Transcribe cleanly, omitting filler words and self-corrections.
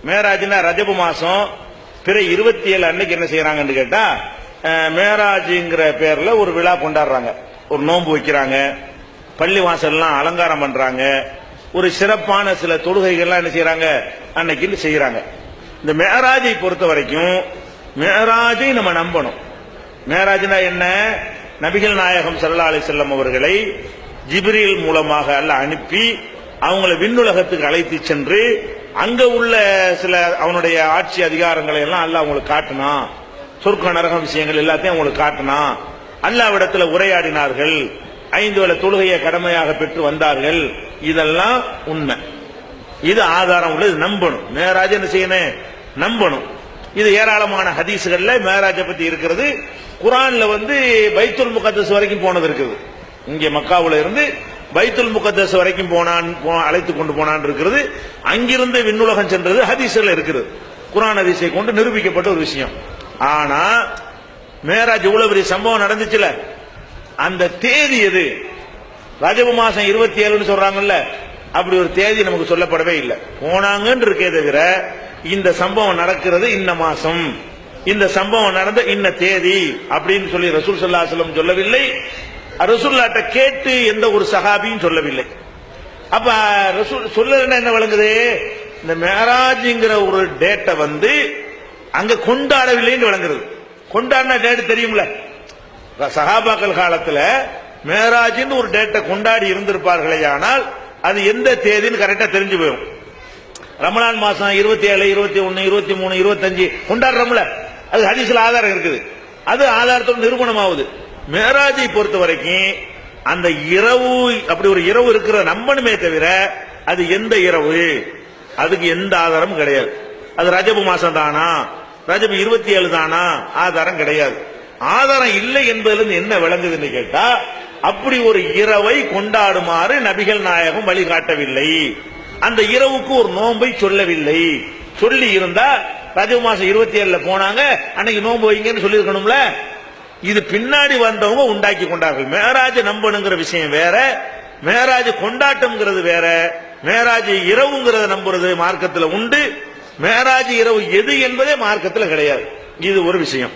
மேராஜ்னா ரஜபு மாசம் பிற 27 அன்னைக்கு என்ன செய்யறாங்கன்னு கேட்டா மேராஜ்ங்கிற பேர்ல ஒரு விழா கொண்டாடுறாங்க, ஒரு நோன்பு வைக்கிறாங்க, பள்ளி வாசல்லாம் அலங்காரம் பண்றாங்க, ஒரு சிறப்பான சில தொழுகைகள்லாம் என்ன செய்யறாங்க அன்னைக்கு செய்யறாங்க. இந்த மேராஜை பொறுத்த வரைக்கும் மேராஜை நம்ம நம்பணும். மேராஜ்னா என்ன? நபிகள் நாயகம் ஸல்லல்லாஹு அலைஹி வஸல்லம் அவர்களை ஜிப்ரீல் மூலமாக அல்லாஹ் அனுப்பி அவங்களை விண்ணுலகத்துக்கு அழைத்து சென்று அங்க உள்ள சில அவனுடைய ஆட்சி அதிகாரங்களை எல்லாம் அல்லாஹ் அவங்களுக்கு காட்டினா, சொர்க்க நரகம் விஷயங்கள் எல்லாத்தையும் அவங்களுக்கு காட்டினா, அல்லாஹ்விடத்தில் உரையாடினார்கள், 5 வேளை தொழுகையை கடமையாக பெற்று வந்தார்கள். இதெல்லாம் உண்மை, இது ஆதாரம் உள்ளது, நம்பணும். மேராஜ் என்ன செய்யணும்? நம்பணும். இது ஏராளமான ஹதீஸ்கள்ல மேராஜை பத்தி இருக்கிறது. குர்ஆன்ல பைத்துல் முகத்தஸ் வரைக்கும் போனது இருக்குது. இங்கே மக்காவுல இருந்து பைத்துல் முகத்தஸ் வரைக்கும் அழைத்து கொண்டு போனான் இருக்கிறது. அங்கிருந்து விண்ணுலகம் சென்றது ஹதீஸ்ல இருக்கிறது. குர்ஆன் ஹதீஸை கொண்டு நிரூபிக்கப்பட்ட ஒரு விஷயம். ஆனா மேராஜ் இவ்வளவு பெரிய சம்பவம் நடந்துச்சுல, அந்த தேதி எது? ரஜபு மாசம் 27 சொல்றாங்கல்ல, அப்படி ஒரு தேதி நமக்கு சொல்லப்படவே இல்லை. போனாங்கன்னு இருக்கே தவிர இந்த சம்பவம் நடக்கிறது இந்த மாசம், இந்த சம்பவம் நடந்த இன்ன தேதி அப்படின்னு சொல்லி ரசூல் ஸல்லல்லாஹு அலைஹி வஸல்லம் சொல்லவில்லை. ரசூலுல்லாஹ்ட்ட கேட்டு எந்த ஒரு சஹாபியும் சொல்லவில்லை. அப்ப ரசூல் சொல்லலன்னா என்ன விளங்குது? இந்த மேராஜ்ங்கிற ஒரு டேட்டை அங்க கொண்டாடவில்லைன்னு விளங்குறது. கொண்டாடின டேட் தெரியும்ல, சஹாபாக்கள் காலத்துல மேராஜ்னு ஒரு டேட்டை கொண்டாடி இருந்திருப்பார்களே, ஆனால் அது எந்த தேதின்னு கரெக்டா தெரிஞ்சு போயிடும். ரமலான் மாசம் 27, 21, 23, 25 கொண்டாடுறோம்ல, அது ஹதீஸ்ல ஆதாரம் இருக்குது, அது ஆதாரத்தோடு நிரூபணம் ஆகுது. மேராஜை பொறுத்த வரைக்கும் அந்த இரவு, அப்படி ஒரு இரவு இருக்கிற நம்பணுமே தவிர அது எந்த இரவு, அதுக்கு எந்த ஆதாரமும் கிடையாது. அது ரஜபு மாசம் தானா, ரஜபு 27 தானா, ஆதாரம் கிடையாது. ஆதாரம் இல்லை என்பதிலிருந்து என்ன விளங்குதுன்னு கேட்டா, அப்படி ஒரு இரவை கொண்டாடுமாறு நபிகள் நாயகம் வழிகாட்டவில்லை, அந்த இரவுக்கு ஒரு நோன்பை சொல்லவில்லை. சொல்லி இருந்தா ரஜபு மாசம் 27 போனாங்க, அன்னைக்கு நோன்பு வைங்கன்னு சொல்லி இருக்கணும்ல. இது பின்னாடி வந்தவங்க உண்டாக்கி கொண்டார்கள். மேராஜ் நம்பணுங்கிற விஷயம் வேற, மேராஜ் கொண்டாட்டம்ங்கிறது வேற. மேராஜ் இரவுங்கிறத நம்புறது மார்க்கத்தில் உண்டு, மேராஜ் இரவு எது என்பதே மார்க்கத்தில் கிடையாது. இது ஒரு விஷயம்.